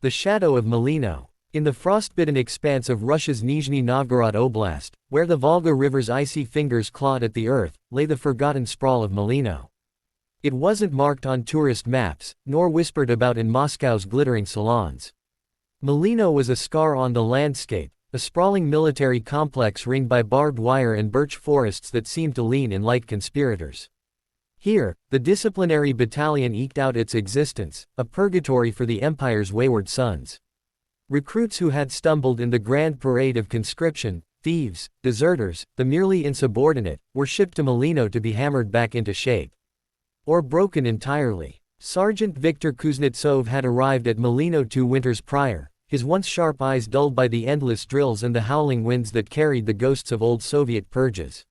The shadow of Mulino. In the frostbitten expanse of Russia's Nizhny Novgorod Oblast, where the Volga River's icy fingers clawed at the earth, lay the forgotten sprawl of Mulino. It wasn't marked on tourist maps, nor whispered about in Moscow's glittering salons. Mulino was a scar on the landscape, a sprawling military complex ringed by barbed wire and birch forests that seemed to lean in like conspirators. Here, the Disciplinary Battalion eked out its existence, a purgatory for the Empire's wayward sons. Recruits who had stumbled in the grand parade of conscription, thieves, deserters, the merely insubordinate, were shipped to Mulino to be hammered back into shape. Or broken entirely. Sergeant Viktor Kuznetsov had arrived at Mulino 2 winters prior, his once sharp eyes dulled by the endless drills and the howling winds that carried the ghosts of old Soviet purges.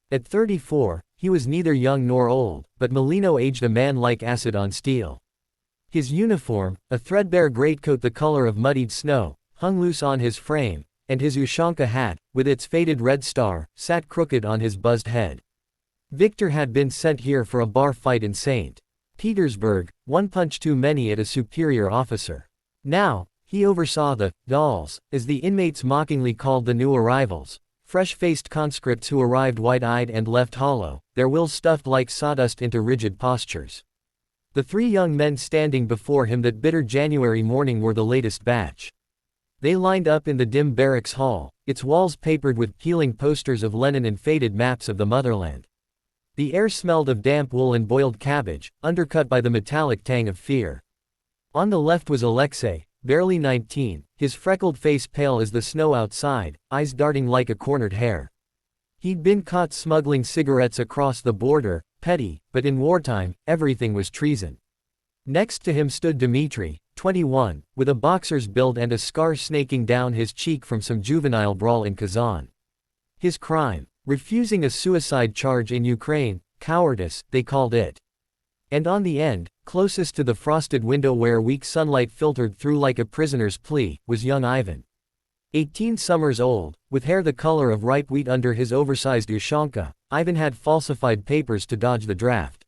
At 34, he was neither young nor old, but Mulino aged a man like acid on steel. His uniform, a threadbare greatcoat the color of muddied snow, hung loose on his frame, and his Ushanka hat, with its faded red star, sat crooked on his buzzed head. Viktor had been sent here for a bar fight in St. Petersburg, one punch too many at a superior officer. Now, he oversaw the dolls, as the inmates mockingly called the new arrivals. Fresh-faced conscripts who arrived wide-eyed and left hollow, their wills stuffed like sawdust into rigid postures. The 3 young men standing before him that bitter January morning were the latest batch. They lined up in the dim barracks hall, its walls papered with peeling posters of Lenin and faded maps of the motherland. The air smelled of damp wool and boiled cabbage, undercut by the metallic tang of fear. On the left was Aleksei, barely 19, his freckled face pale as the snow outside, eyes darting like a cornered hare. He'd been caught smuggling cigarettes across the border, petty, but in wartime, everything was treason. Next to him stood Dmitri, 21, with a boxer's build and a scar snaking down his cheek from some juvenile brawl in Kazan. His crime? Refusing a suicide charge in Ukraine, cowardice, they called it. And on the end, closest to the frosted window where weak sunlight filtered through like a prisoner's plea, was young Ivan. 18 summers old, with hair the color of ripe wheat under his oversized Ushanka, Ivan had falsified papers to dodge the draft.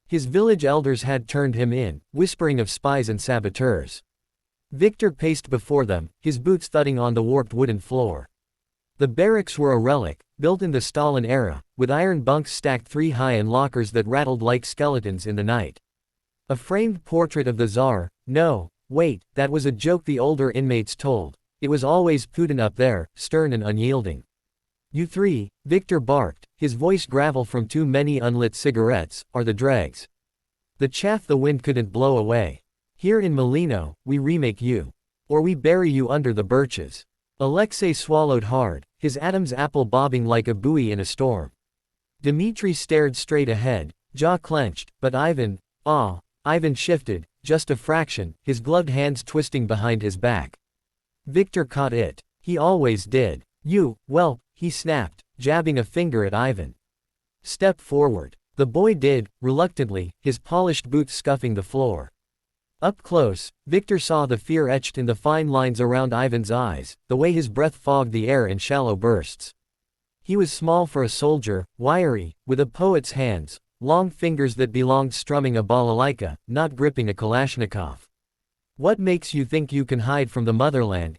His village elders had turned him in, whispering of spies and saboteurs. Viktor paced before them, his boots thudding on the warped wooden floor. The barracks were a relic, built in the Stalin era, with iron bunks stacked 3 high and lockers that rattled like skeletons in the night. A framed portrait of the Tsar? No, wait, that was a joke the older inmates told. It was always Putin up there, stern and unyielding. You 3, Viktor barked, his voice gravel from too many unlit cigarettes, are the dregs. The chaff the wind couldn't blow away. Here in Mulino, we remake you. Or we bury you under the birches. Aleksei swallowed hard, his Adam's apple bobbing like a buoy in a storm. Dmitri stared straight ahead, jaw clenched, but Ivan shifted, just a fraction, his gloved hands twisting behind his back. Viktor caught it. He always did. You, well, he snapped, jabbing a finger at Ivan. Step forward. The boy did, reluctantly, his polished boots scuffing the floor. Up close, Viktor saw the fear etched in the fine lines around Ivan's eyes, the way his breath fogged the air in shallow bursts. He was small for a soldier, wiry, with a poet's hands, long fingers that belonged strumming a balalaika, not gripping a Kalashnikov. What makes you think you can hide from the motherland,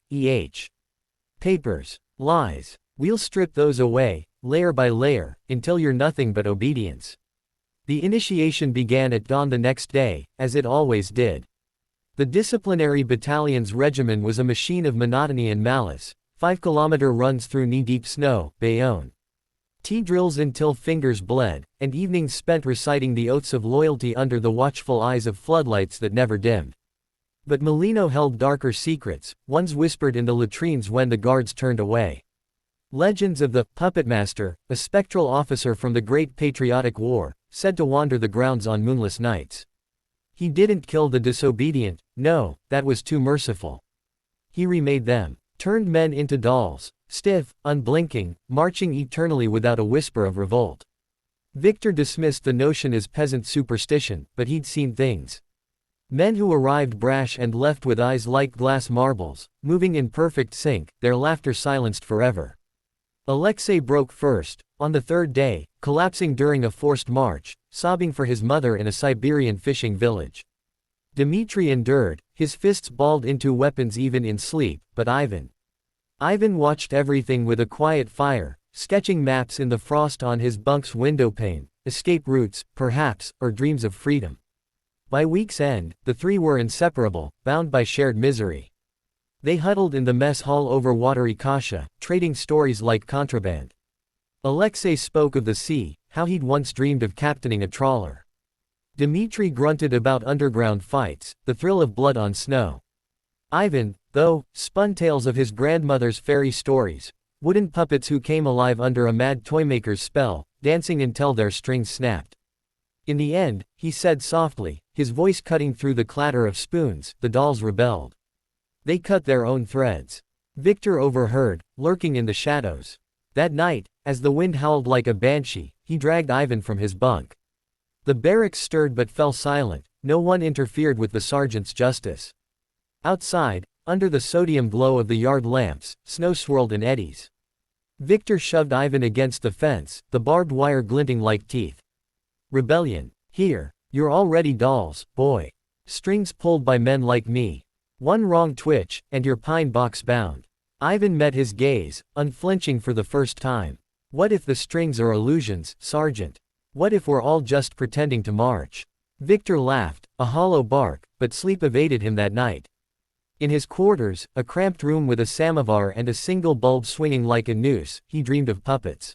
Papers. Lies. We'll strip those away, layer by layer, until you're nothing but obedience. The initiation began at dawn the next day, as it always did. The Disciplinary Battalion's regimen was a machine of monotony and malice, 5-kilometer runs through knee-deep snow, Bayonne. Tea drills until fingers bled, and evenings spent reciting the oaths of loyalty under the watchful eyes of floodlights that never dimmed. But Mulino held darker secrets, ones whispered in the latrines when the guards turned away. Legends of the Puppetmaster, a spectral officer from the Great Patriotic War, said to wander the grounds on moonless nights. He didn't kill the disobedient, no, that was too merciful. He remade them, turned men into dolls, stiff, unblinking, marching eternally without a whisper of revolt. Viktor dismissed the notion as peasant superstition, but he'd seen things. Men who arrived brash and left with eyes like glass marbles, moving in perfect sync, their laughter silenced forever. Aleksei broke first, on the 3rd day, collapsing during a forced march, sobbing for his mother in a Siberian fishing village. Dmitri endured, his fists balled into weapons even in sleep, but Ivan watched everything with a quiet fire, sketching maps in the frost on his bunk's windowpane, escape routes, perhaps, or dreams of freedom. By week's end, the three were inseparable, bound by shared misery. They huddled in the mess hall over watery kasha, trading stories like contraband. Aleksei spoke of the sea, how he'd once dreamed of captaining a trawler. Dmitri grunted about underground fights, the thrill of blood on snow. Ivan, though, spun tales of his grandmother's fairy stories, wooden puppets who came alive under a mad toymaker's spell, dancing until their strings snapped. In the end, he said softly, his voice cutting through the clatter of spoons, the dolls rebelled. They cut their own threads. Viktor overheard, lurking in the shadows. That night, as the wind howled like a banshee, he dragged Ivan from his bunk. The barracks stirred but fell silent, no one interfered with the sergeant's justice. Outside, under the sodium glow of the yard lamps, snow swirled in eddies. Viktor shoved Ivan against the fence, the barbed wire glinting like teeth. Rebellion. Here. You're already dolls, boy. Strings pulled by men like me. One wrong twitch, and you're pine box bound. Ivan met his gaze, unflinching for the first time. What if the strings are illusions, Sergeant? What if we're all just pretending to march? Viktor laughed, a hollow bark, but sleep evaded him that night. In his quarters, a cramped room with a samovar and a single bulb swinging like a noose, he dreamed of puppets.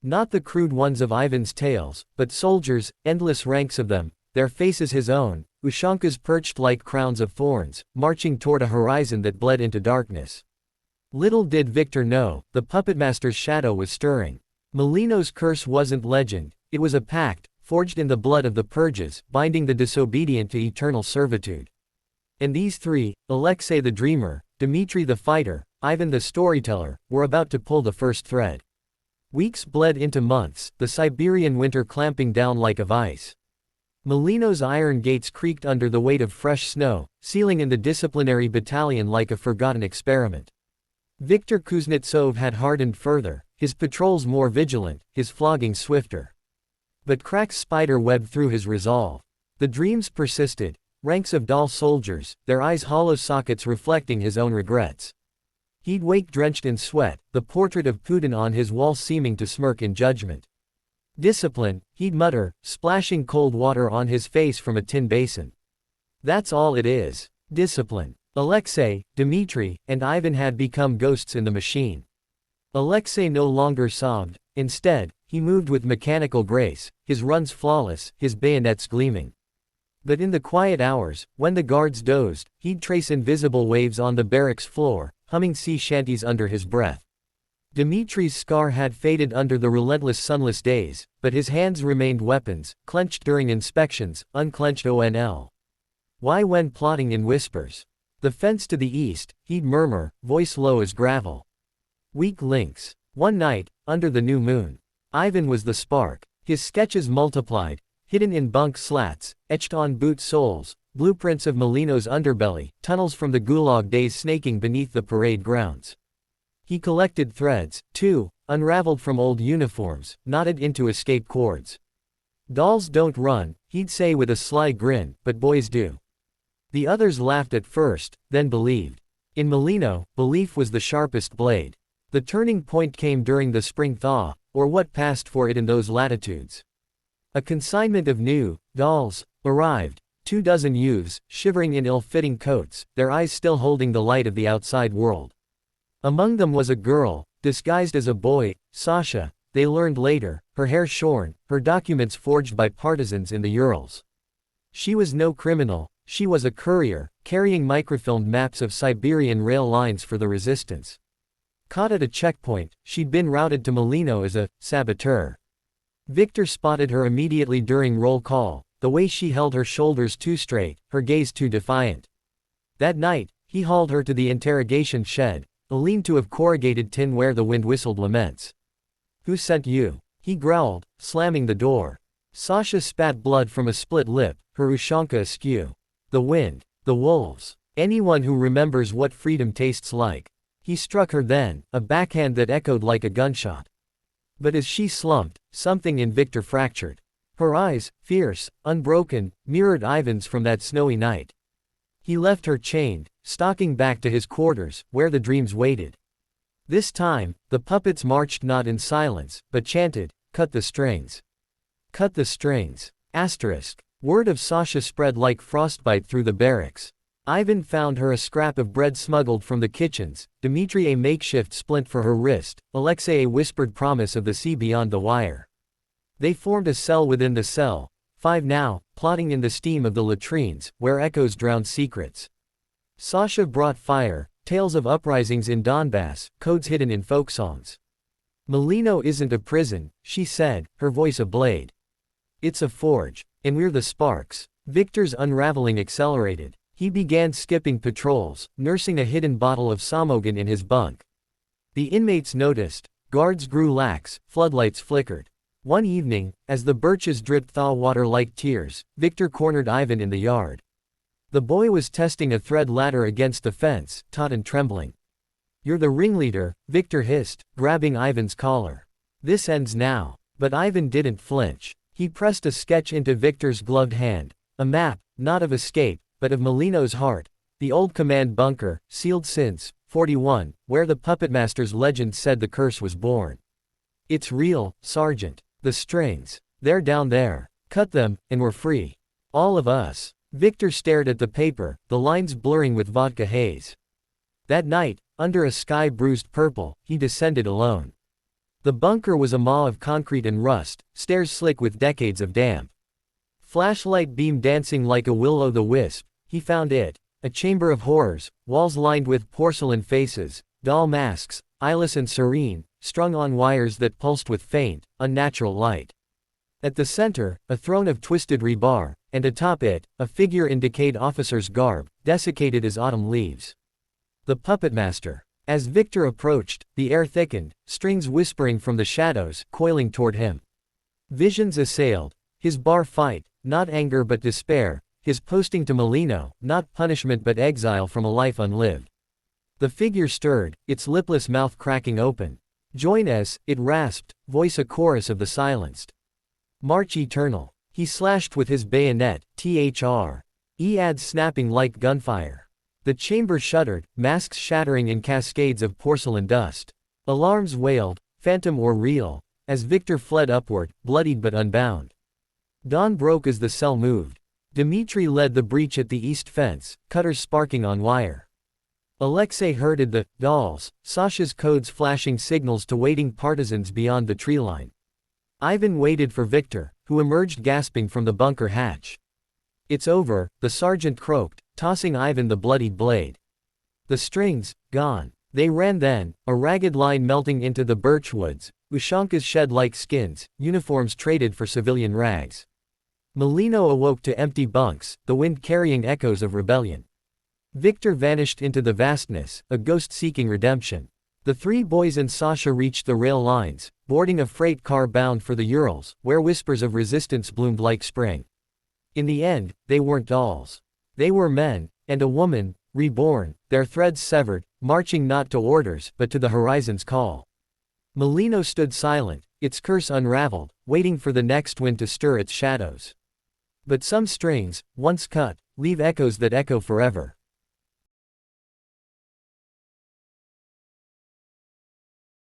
Not the crude ones of Ivan's tales, but soldiers, endless ranks of them, their faces his own, ushankas perched like crowns of thorns, marching toward a horizon that bled into darkness. Little did Viktor know, the Puppetmaster's shadow was stirring. Mulino's curse wasn't legend, it was a pact, forged in the blood of the purges, binding the disobedient to eternal servitude. And these three, Aleksei the dreamer, Dmitri the fighter, Ivan the storyteller, were about to pull the first thread. Weeks bled into months, the Siberian winter clamping down like a vice. Mulino's iron gates creaked under the weight of fresh snow, sealing in the disciplinary battalion like a forgotten experiment. Viktor Kuznetsov had hardened further, his patrols more vigilant, his flogging swifter. But cracks spider webbed through his resolve. The dreams persisted, ranks of doll soldiers, their eyes hollow sockets reflecting his own regrets. He'd wake drenched in sweat, the portrait of Putin on his wall seeming to smirk in judgment. Discipline, he'd mutter, splashing cold water on his face from a tin basin. That's all it is. Discipline. Aleksei, Dmitri, and Ivan had become ghosts in the machine. Aleksei no longer sobbed, instead, he moved with mechanical grace, his runs flawless, his bayonets gleaming. But in the quiet hours, when the guards dozed, he'd trace invisible waves on the barracks floor, humming sea shanties under his breath. Dmitri's scar had faded under the relentless sunless days, but his hands remained weapons, clenched during inspections, unclenched ONL. Why when plotting in whispers? The fence to the east, he'd murmur, voice low as gravel. Weak links. One night, under the new moon. Ivan was the spark. His sketches multiplied, hidden in bunk slats, etched on boot soles, blueprints of Mulino's underbelly, tunnels from the gulag days snaking beneath the parade grounds. He collected threads, too, unraveled from old uniforms, knotted into escape cords. Dolls don't run, he'd say with a sly grin, but boys do. The others laughed at first, then believed. In Mulino, belief was the sharpest blade. The turning point came during the spring thaw, or what passed for it in those latitudes. A consignment of new dolls arrived, 24 youths, shivering in ill-fitting coats, their eyes still holding the light of the outside world. Among them was a girl, disguised as a boy, Sasha, they learned later, her hair shorn, her documents forged by partisans in the Urals. She was no criminal, she was a courier, carrying microfilmed maps of Siberian rail lines for the resistance. Caught at a checkpoint, she'd been routed to Mulino as a saboteur. Viktor spotted her immediately during roll call, the way she held her shoulders too straight, her gaze too defiant. That night, he hauled her to the interrogation shed, a lean-to of corrugated tin where the wind whistled laments. "Who sent you?" he growled, slamming the door. Sasha spat blood from a split lip, her ushanka askew. "The wind. The wolves. Anyone who remembers what freedom tastes like." He struck her then, a backhand that echoed like a gunshot. But as she slumped, something in Viktor fractured. Her eyes, fierce, unbroken, mirrored Ivan's from that snowy night. He left her chained, stalking back to his quarters, where the dreams waited. This time, the puppets marched not in silence, but chanted, "Cut the strings. Cut the strings." Asterisk. Word of Sasha spread like frostbite through the barracks. Ivan found her a scrap of bread smuggled from the kitchens, Dmitri a makeshift splint for her wrist, Aleksei a whispered promise of the sea beyond the wire. They formed a cell within the cell, 5 now, plotting in the steam of the latrines, where echoes drowned secrets. Sasha brought fire, tales of uprisings in Donbass, codes hidden in folk songs. "Mulino isn't a prison," she said, her voice a blade. "It's a forge. And we're the sparks." Viktor's unraveling accelerated. He began skipping patrols, nursing a hidden bottle of Samogan in his bunk. The inmates noticed. Guards grew lax, floodlights flickered. One evening, as the birches dripped thaw water like tears, Viktor cornered Ivan in the yard. The boy was testing a thread ladder against the fence, taut and trembling. "You're the ringleader," Viktor hissed, grabbing Ivan's collar. "This ends now." But Ivan didn't flinch. He pressed a sketch into Viktor's gloved hand, a map, not of escape, but of Mulino's heart, the old command bunker, sealed since 41, where the Puppetmaster's legend said the curse was born. "It's real, Sergeant. The strings. They're down there. Cut them, and we're free. All of us." Viktor stared at the paper, the lines blurring with vodka haze. That night, under a sky bruised purple, he descended alone. The bunker was a maw of concrete and rust, stairs slick with decades of damp. Flashlight beam dancing like a will-o'-the-wisp, he found it. A chamber of horrors, walls lined with porcelain faces, doll masks, eyeless and serene, strung on wires that pulsed with faint, unnatural light. At the center, a throne of twisted rebar, and atop it, a figure in decayed officer's garb, desiccated as autumn leaves. The Puppetmaster. As Viktor approached, the air thickened, strings whispering from the shadows, coiling toward him. Visions assailed. His bar fight, not anger but despair, his posting to Mulino, not punishment but exile from a life unlived. The figure stirred, its lipless mouth cracking open. "Join us," it rasped, voice a chorus of the silenced. "March eternal." He slashed with his bayonet, ads snapping like gunfire. The chamber shuddered, masks shattering in cascades of porcelain dust. Alarms wailed, phantom or real, as Viktor fled upward, bloodied but unbound. Dawn broke as the cell moved. Dmitri led the breach at the east fence, cutters sparking on wire. Aleksei herded the dolls, Sasha's codes flashing signals to waiting partisans beyond the tree line. Ivan waited for Viktor, who emerged gasping from the bunker hatch. "It's over," the sergeant croaked, tossing Ivan the bloodied blade. The strings, gone. They ran then, a ragged line melting into the birchwoods, ushankas shed like skins, uniforms traded for civilian rags. Mulino awoke to empty bunks, the wind carrying echoes of rebellion. Viktor vanished into the vastness, a ghost seeking redemption. The 3 boys and Sasha reached the rail lines, boarding a freight car bound for the Urals, where whispers of resistance bloomed like spring. In the end, they weren't dolls. They were men, and a woman, reborn, their threads severed, marching not to orders but to the horizon's call. Mulino stood silent, its curse unraveled, waiting for the next wind to stir its shadows. But some strings, once cut, leave echoes that echo forever.